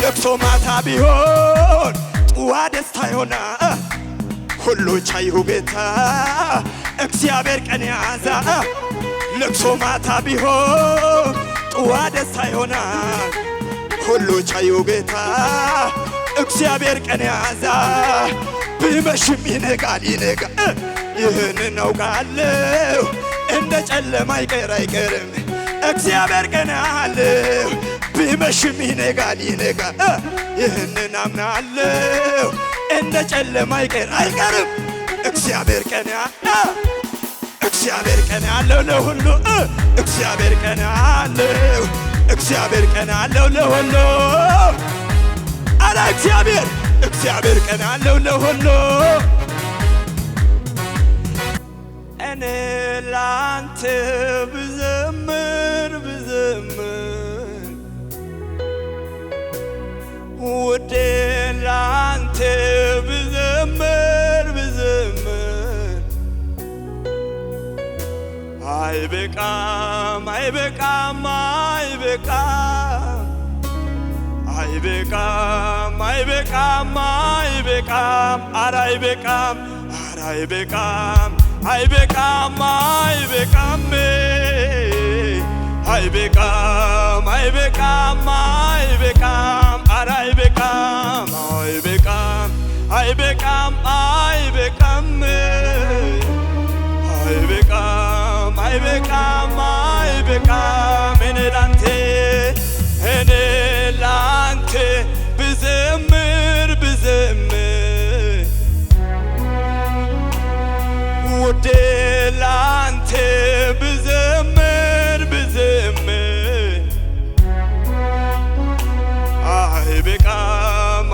ለቅሶ ማታ ቢሆን ጠዋት ደስታ ይሆናል ሁሉ ቻዩ ጌታ እግዚአብሔር ቀን ያዛ ለቅሶ ማታ ቢሆን ጠዋት ደስታ ይሆናል ሁሉ ቻዩ ጌታ እግዚአብሔር ቀን ያዛ ቢመሽም ይነጋል ይህንን አውቃለሁ እንደ ጨለማ አይቀርም እግዚአብሔር ቀን አለው ቢመሽም ይነጋል ይህንን አምናለሁ እንደ ጨለማ አይቀርም እግዚአብሔር ቀን አለው ለሁሉ እግዚአብሔር ቀን አለው ለሁሉ አረ እግዚአብሔር ቀን አለው ለሁሉ እኔ ላንተ ብዘምር ውዴ ላንተ ብዘምር አይበቃም ኧረ አይበቃም አይበቃም ኧረ አይበቃም እኔ ላንተ ብዘምር ውዴ ላንተ ብዘምር አይበቃም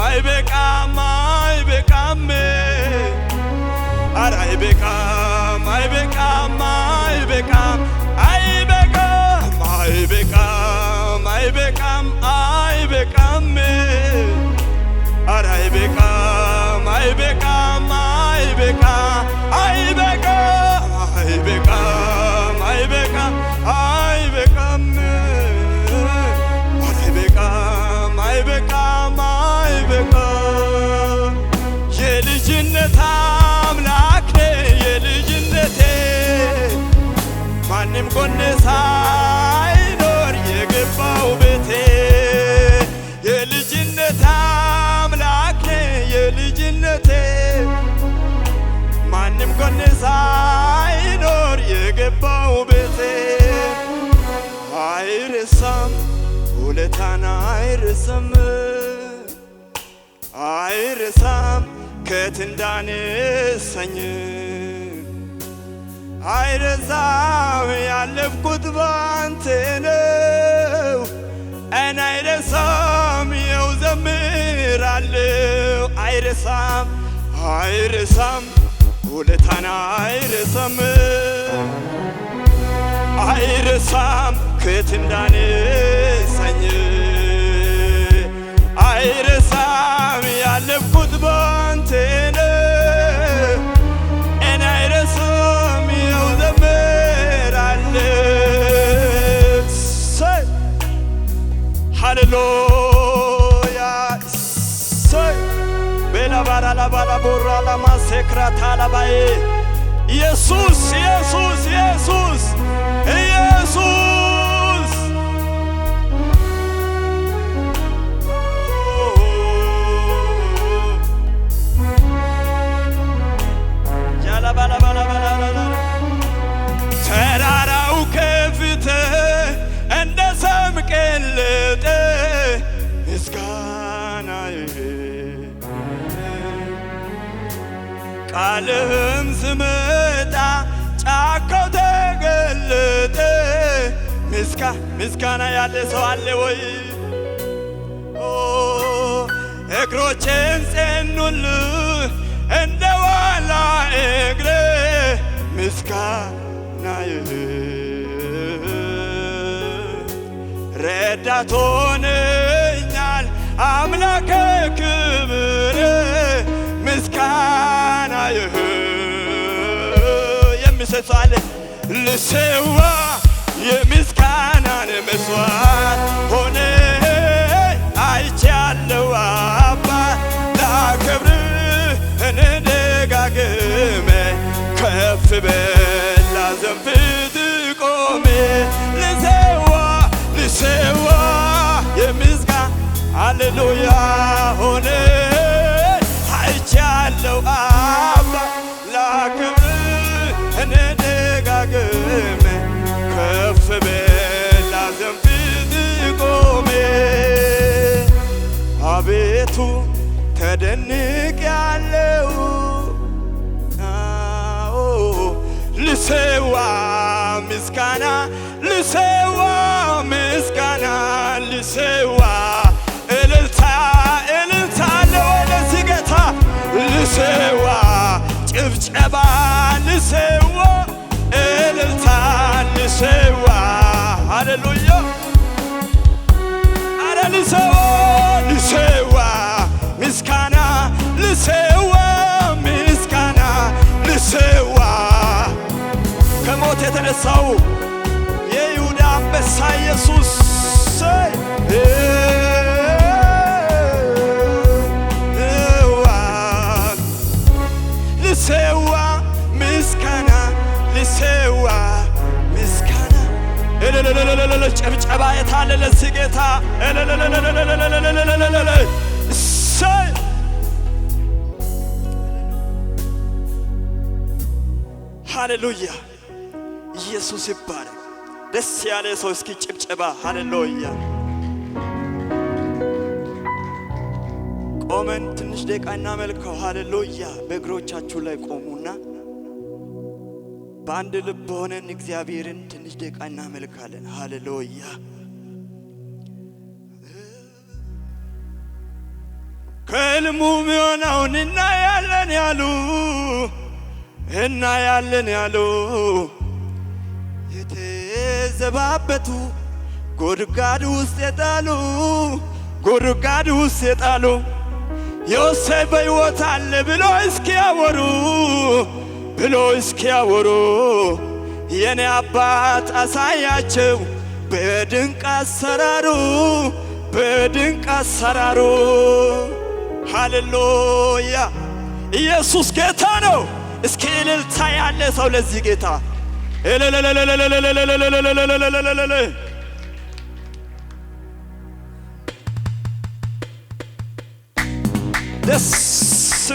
ኧረ አይበቃም ኧረ አይበቃም የልጅነት አምላክ የልጅነቴ ማንም ጎኔ ሳይኖር የገባው ቤቴ የልጅነት አምላክ የልጅነቴ ማንም ጎኔ ሳይኖር የገባው ቤቴ አይረሳም ውለታን አይረሳም ከየት እንዳነሳኝ አይረሳም ያለፍኩት ባንተ ነው እና አይረሳም ይኸው ዘምራለሁ አይረሳም ውለታን አይረሳም ከየት እንዳነሳኝ አይረሳም ያለፍኩት ባንተ ነው እና አይረሳም ይኸው ዘምራለሁ ሃሌሉያ ቤላባራ ላባራ ቦራ ላማሴክራታ ላባዬ ኢየሱስ ተራራው ከፍተ እንደ ሰም ቀለጠ ምስጋናዬ ቃልህም ስመጣ ጫካው ተገለጠ ምስጋና ያለ ሰው አለ ወይ? እግሮቼን ጸኑልህ እንደ ዋላ እግሬ ምስጋናዬ ረዳት ሆነኛል አምላኬ ክብር ምስጋናዬ የሚሰጥ ሰው አለ ልሰዋ የምስጋናን መስዋዕት ሆነ አይቻል አይቻለው አባ ላከብርህ እንደጋግሜ ከፍ በል ላዘንብት ቆሜ ልሰዋ የምስጋና ሃሌሉያ ሆነ አይቻለው አባ ላከብርህ እንደጋግሜ ከፍ በል ላዘንብት ቆሜ አቤቱ ተደንቄአለሁ ልሰዋ ምስጋና ልሰዋ ምስጋና ልሰዋ እልልታ ለወደዚህ ጌታ ልሰዋ ጭብጨባ ልሰዋ እልልታ ልሰዋ ሃሌሉያ አረ ልሰዋ ምስጋና ልሰዋ ምስጋና ልሰዋ ከሞት የተነሳው የይሁዳ አንበሳ ኢየሱስ ልሰዋ ምስጋና ልሰዋ ምስጋና ጭብጨባ የታለ ለዚህ ጌታ ሃሌሉያ ኢየሱስ ይባረክ። ደስ ያለ ሰው እስኪ ጭብጨባ ሃሌሉያ። ቆመን ትንሽ ደቂቃ እናመልከው። ሃሌሉያ። በእግሮቻችሁ ላይ ቆሙና በአንድ ልብ ሆነን እግዚአብሔርን ትንሽ ደቂቃ እናመልካለን። ሃሌሉያ። ከሕልሙ የሚሆነውን እናያለን ያሉ የተዘባበቱ ጉድጓድ ውስጥ የጣሉ ዮሴፍ በሕይወት አለ ብሎ እስኪያወሩ የኔ አባት አሳያቸው በድንቅ አሰራሩ ሃሌሉያ ኢየሱስ ጌታ ነው። እስኪ እልልታ ያለ ሰው ለዚህ ጌታ ደስ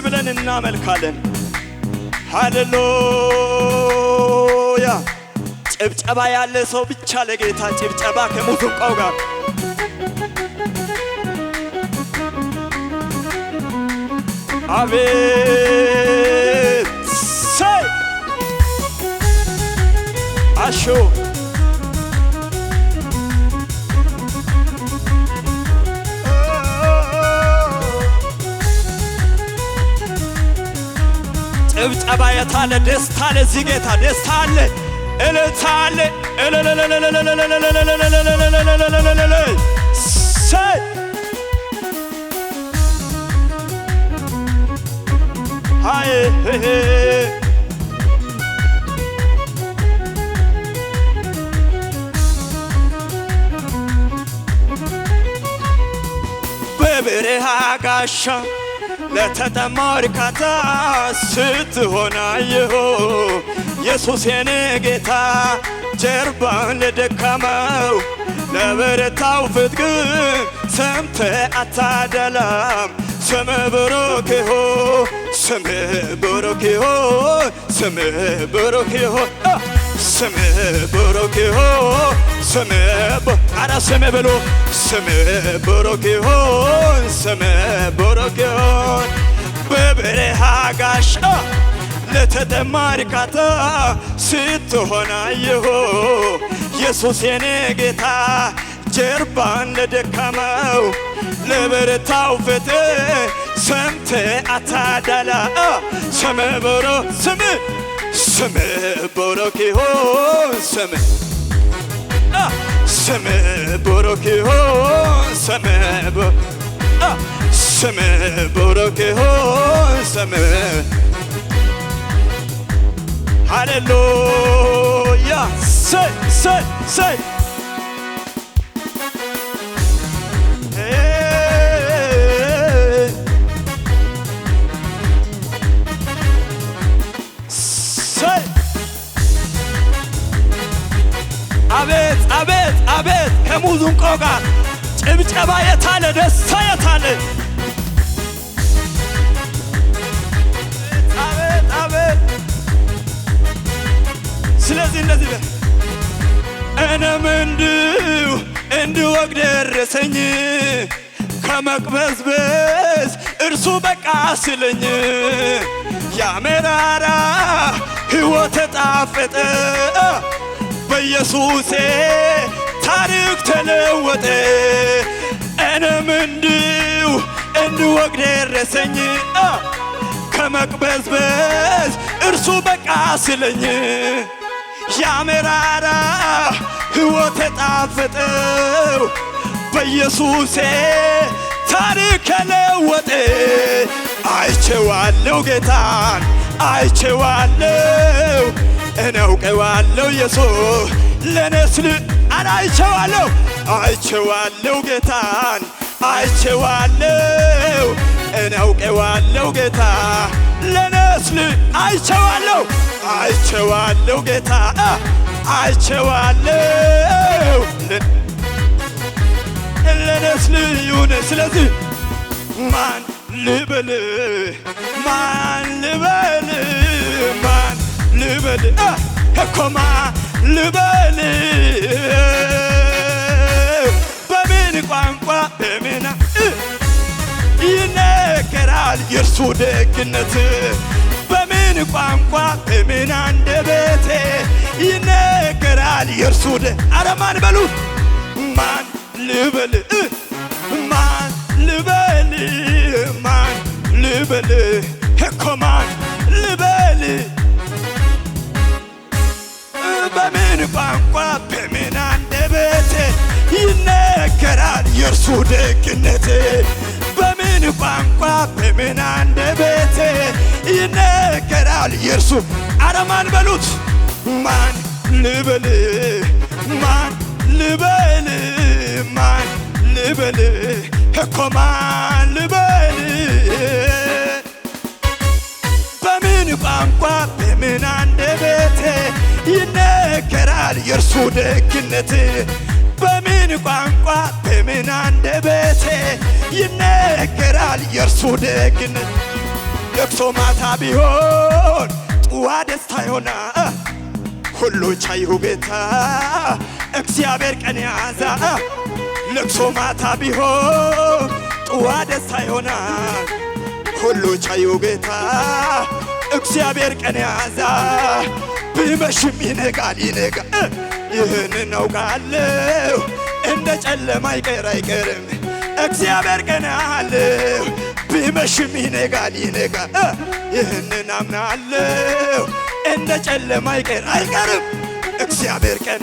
ብለን እናመልካለን። ሃሌሉያ ጭብጨባ ያለ ሰው ብቻ ለጌታ ጭብጨባ ከሙዚቃው ጋር አቤት ሰይ አሾ ጭብጨባ የታለ ደስታ ለዚህ ጌታ ደስታ አለ እልልታ አለ ሰይ ሃይ በበረሃ ጋሻ ለተጠማው እርካታ ስትሆን አየሁ ኢየሱስ የኔ ጌታ ጀርባን ለደካማው ለበረታው ፍትግን ሰምተህ አታደላም ስምህ ብሩክ ይሁን ስምህ ብሩክ ይሁን ስምህ ብሩክ ይሁን ስምህ ብሩክ ይሁን ኧረ ስምህ ብሎ ስምህ ብሩክ ይሁን ስምህ ብሩክ ይሁን በበረሃ ጋሻ ለተጠማ እርካታ ስትሆን አየሁ ኢየሱስ የኔ ጌታ ጀርባን ለደካማው ለበረታው ፍትህ ሰምተህ አታዳላ ስምህ ብሩክ ይሁን ስምህ ብሩክ ይሁን ስምህ ብሩክ ይሁን ስምህ ሃሌሉያ ሰይ ጋር ጭብጨባ የታለ? ደስታ የታለ? አቤት አቤት። ስለዚህ እንደዚህ በል እኔም እንድወግ ደረሰኝ ከመቅበዝበዝ እርሱ በቃ ስለኝ ያመራራ ሕይወት ጣፈጠ በኢየሱሴ ታሪክ ተለወጠ እኔም እንድወግ ደረሰኝ ከመቅበዝበዝ እርሱ በቃ ስለኝ ያመራራ ሕይወት ጣፈጠው በኢየሱሴ ታሪክ ተለወጠ አይቼዋለሁ ጌታን አይቼዋለሁ እናውቀዋለሁ ኢየሱስ ለነስል አይቼዋለሁ አይቼዋለሁ ጌታን አይቼዋለሁ እናውቀዋለሁ ጌታ ለነስል አይቼዋለሁ አይቼዋለሁ ጌታ አይቼዋለሁ ለነስል ይሁን ስለዚህ ማን ልበል ማን ልበል ማን ልበል እኮ ማን ልበል በምን ቋንቋ በምና ይነገራል የእርሱ ደግነት በምን ቋንቋ በምን አንደበቴ ይነገራል የእርሱ ኧረ ማን በሉ ማን ልበል ማን ልበል ማን ልበል እኮ ማን ልበል በምን ቋንቋ በምን አንደበቴ ይነገራል የእርሱ ደግነት በምን ቋንቋ በምን አንደበቴ ይነገራል የእርሱ ኧረ ማን በሉት ማን ልበል ማን ልበል ማን ልበል እኮ ማን ልበል በምን ቋንቋ በምን አንደበቴ ይነገራል የእርሱ ደግነት በምን ቋንቋ በምን አንደበቴ ይነገራል የእርሱ ደግነት ለቅሶ ማታ ቢሆን ጥዋ ደስታ ይሆናል ሁሉ ቻዩ ጌታ እግዚአብሔር ቀን ያዛ ለቅሶ ማታ ቢሆን ጥዋ ደስታ ይሆናል ሁሉ ቻዩ ጌታ እግዚአብሔር ቀን ያዛ ቢመሽም ይነጋል ይነጋል ይህን እናውቃለሁ እንደ ጨለማ አይቀርም እግዚአብሔር ቀን አለው ቢመሽም ይነጋል ይነጋል ይህን እናምናለሁ እንደ ጨለማ አይቀርም እግዚአብሔር ቀን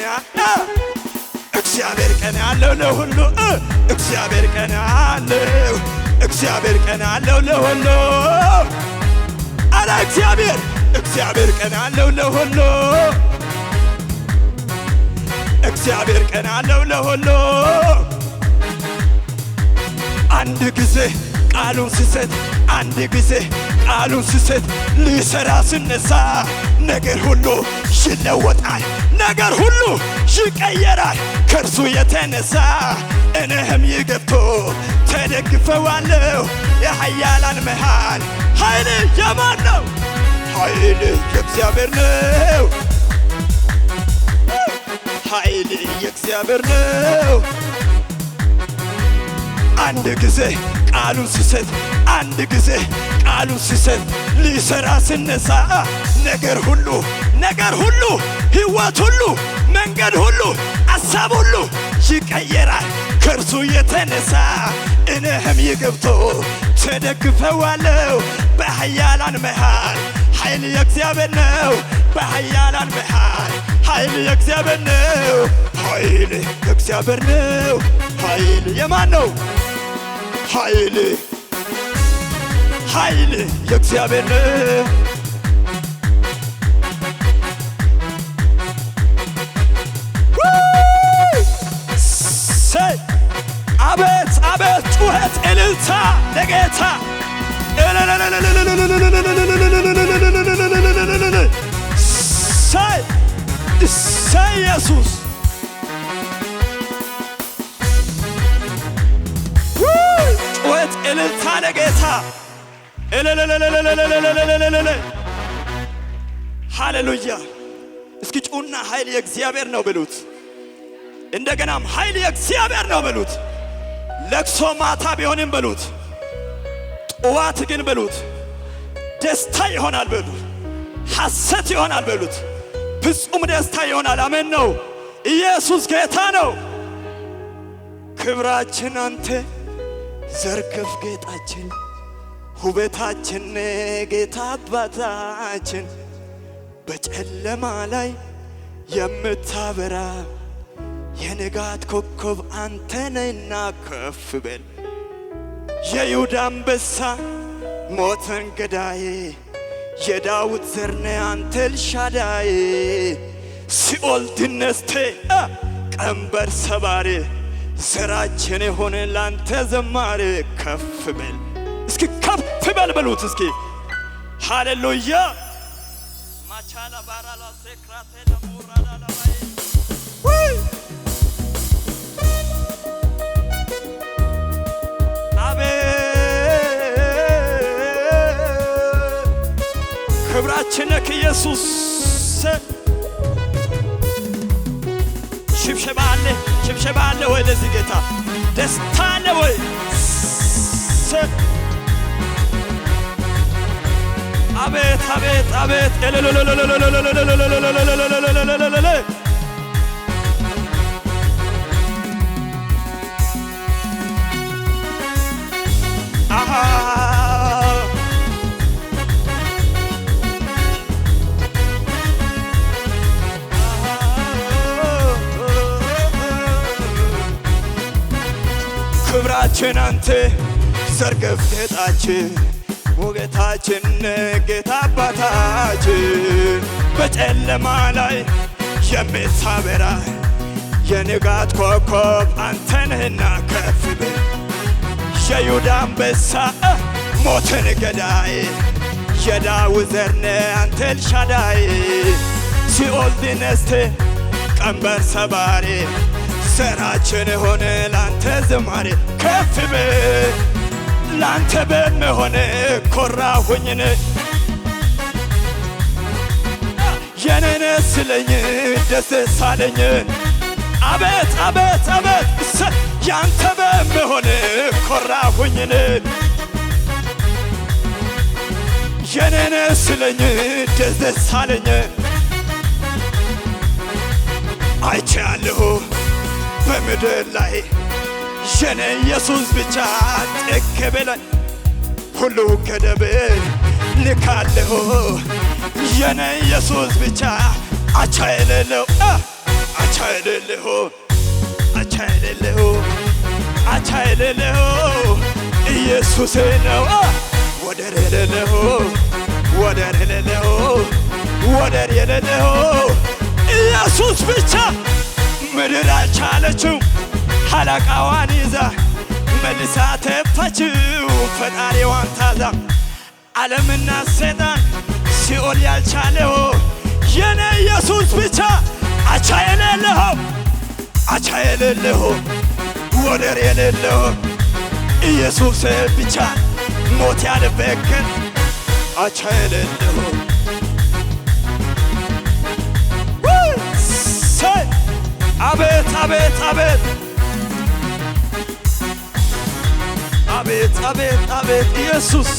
እግዚአብሔር ቀን አለው ለሁሉ እግዚአብሔር ቀን አለው እግዚአብሔር ቀን አለው ለሁሉ አላ እግዚአብሔር ቀን አለው ለሁሉ እግዚአብሔር ቀን አለው ለሁሉ አንድ ጊዜ ቃሉን ሲሰጥ አንድ ጊዜ ቃሉን ሲሰጥ ሊሰራ ሲነሳ ነገር ሁሉ ይለወጣል ነገር ሁሉ ይቀየራል ከእርሱ የተነሳ እኔም ይገብቶ ተደግፈዋለሁ የኃያላን መሃል ኃይል የማን ነው ኃይል የእግዚአብሔር ነው ኃይል የእግዚአብሔር ነው አንድ ጊዜ ቃሉን ሲሰጥ አንድ ጊዜ ቃሉን ሲሰጥ ሊሰራ ሲነሳ ነገር ሁሉ ሕይወት ሁሉ መንገድ ሁሉ አሳብ ሁሉ ይቀየራል ከእርሱ የተነሳ እኔም ይገብቶ ተደግፈዋለሁ በኃያላን መሃል ኃይል የእግዚአብሔር ነው በኃያላን መሃል ኃይል የእግዚአብሔር ነው ኃይል የእግዚአብሔር ነው ኃይል የማን ነው ኃይል የእግዚአብሔር ነው አቤት አቤት ጩኸት እልልታ ለጌታ እሰይ ኢየሱስ ለጌታ ሃሌሉያ። እስኪ ጩና ኃይል የእግዚአብሔር ነው በሉት። እንደገናም ኃይል የእግዚአብሔር ነው በሉት። ለቅሶ ማታ ቢሆንም በሉት፣ ጠዋት ግን በሉት ደስታ ይሆናል በሉት። ሐሴት ይሆናል በሉት። ፍጹም ደስታ ይሆናል። አሜን ነው። ኢየሱስ ጌታ ነው። ክብራችን አንተ ዘርግፍ ጌጣችን ውበታችን ጌታ አባታችን በጨለማ ላይ የምታበራ የንጋት ኮከብ አንተ ነህና ከፍ በል። የይሁዳ አንበሳ ሞትን ገዳይ የዳዊት ዘር ነህ አንተ ኤልሻዳይ። ሲኦል ድል ነስተህ ቀንበር ሰባሪ ዘራችን የሆነ ላንተ ዘማሪ ከፍ በል። እስኪ ከፍ በል በሉት እስኪ ሃሌሉያ። ማቻላ ባራላ ሴክራቴ ለሙራላ ለባይ ክብራችን ኢየሱስ። ሽብሸባ አለ፣ ሽብሸባ አለ ወይ ለዚህ ጌታ? ደስታ አለ ወይ? አቤት አቤት አቤት ክብራችን አንተ ዘርግፍ ጌጣችን ሞገታችን ጌታ አባታችን በጨለማ ላይ የምታበራ የንጋት ኮከብ አንተ ነህና ከፍ በል። የይሁዳ አንበሳ ሞትን ገዳይ የዳዊት ዘር ነህ አንተ ኤልሻዳይ። ሲኦል ድል ነስተህ ቀንበር ሰባሪ ዘራችን ሆነ ላንተ ዘማሪ ከፍ በል። ላንተ በመሆን ኮራሁኝን የኔነ ስለኝ ደስ ሳለኝ። አቤት አቤት አቤት ያንተ በመሆን ኮራሁኝን የኔነ ስለኝ ደስ ሳለኝ። አይቻለሁ በምድር ላይ የኔ ኢየሱስ ብቻ ጥግ በላይ ሁሉ ገደብ ልካለሁ። የኔ ኢየሱስ ብቻ አቻ የሌለው አቻ የሌለው አቻ የሌለው አቻ የሌለው ኢየሱስ ነው። ወደር የሌለው ወደር የሌለው ወደር የሌለው ኢየሱስ ብቻ ምድር አልቻለችው ሐላቃዋን ይዛ መልሳ ተፋችው ፈጣሪዋን ታዛ። ዓለምና ሰይጣን ሲኦል ያልቻለው የኔ ኢየሱስ ብቻ አቻ የሌለው አቻ የሌለው ወደር የሌለው ኢየሱስ ብቻ ሞት ያልበገን አቻ የሌለው አቤት አቤት አቤት አቤት አቤት አቤት ኢየሱስ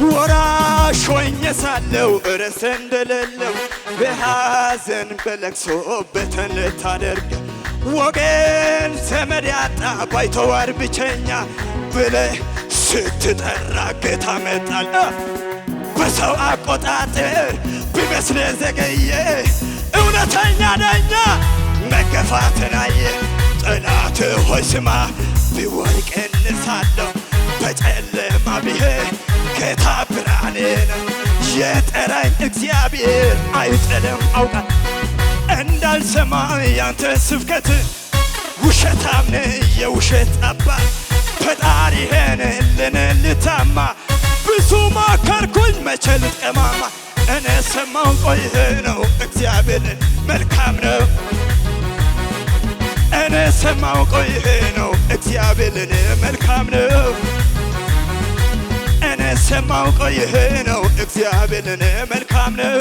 ወራሽ ሆኜ ሳለሁ ርዕስ እንደሌለው በሐዘን በለቅሶ በተን ልታደርግ ወገን ዘመድ ያጣ ባይተዋር ብቸኛ ብለህ ስትጠራ ጌታ መጣል። በሰው አቆጣጠር ቢመስል ዘገየ እውነተኛ ዳኛ መገፋትን አየ። ጠላት ሆይ ስማ ቢወድቅ እነሳለሁ በጨለማ ብሄድ ጌታ ብርሃኔ ነው። የጠራኝ እግዚአብሔር አይጥልም አውቃል። እንዳልሰማ ያንተ ስብከት ውሸታም ነህ የውሸት አባት ፈጣሪህን ልታማ ብዙ ማከርኩኝ መቼ ልትቀማማ እኔ ሰማው ቆይህ ነው እግዚአብሔር መልካም ነው። እኔ የማውቀው ይሄ ነው እግዚአብሔር ለኔ መልካም ነው። እኔ የማውቀው ይሄ ነው እግዚአብሔር ለኔ መልካም ነው።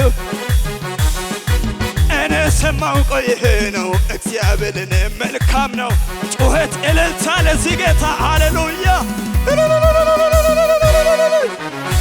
እኔ የማውቀው ይሄ ነው እግዚአብሔር ለኔ መልካም ነው። ጩኸት እልልታ ለዚህ ጌታ ሃሌሉያ